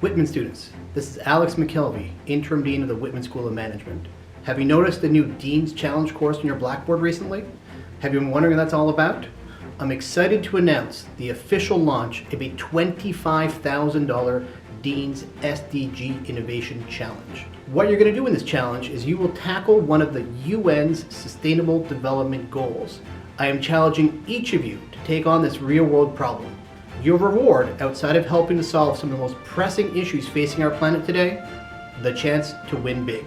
Whitman students, this is Alex McKelvey, Interim Dean of the Whitman School of Management. Have you noticed the new Dean's Challenge course in your Blackboard recently? Have you been wondering what that's all about? I'm excited to announce the official launch of a $25,000 Dean's SDG Innovation Challenge. What you're going to do in this challenge is you will tackle one of the UN's Sustainable Development Goals. I am challenging each of you to take on this real-world problem. Your reward, outside of helping to solve some of the most pressing issues facing our planet today, the chance to win big.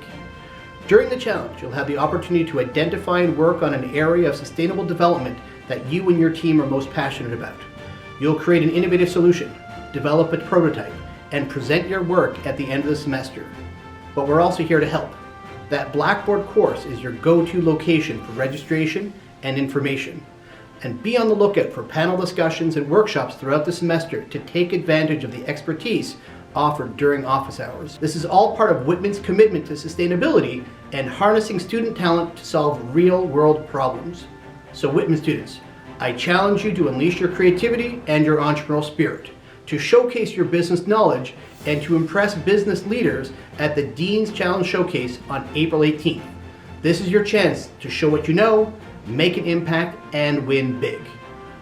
During the challenge, you'll have the opportunity to identify and work on an area of sustainable development that you and your team are most passionate about. You'll create an innovative solution, develop a prototype, and present your work at the end of the semester. But we're also here to help. That Blackboard course is your go-to location for registration and information. And be on the lookout for panel discussions and workshops throughout the semester to take advantage of the expertise offered during office hours. This is all part of Whitman's commitment to sustainability and harnessing student talent to solve real-world problems. So Whitman students, I challenge you to unleash your creativity and your entrepreneurial spirit, to showcase your business knowledge, and to impress business leaders at the Dean's Challenge Showcase on April 18th. This is your chance to show what you know, make an impact, and win big.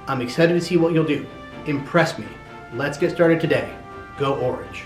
I'm excited to see what you'll do. Impress me. Let's get started today. Go Orange.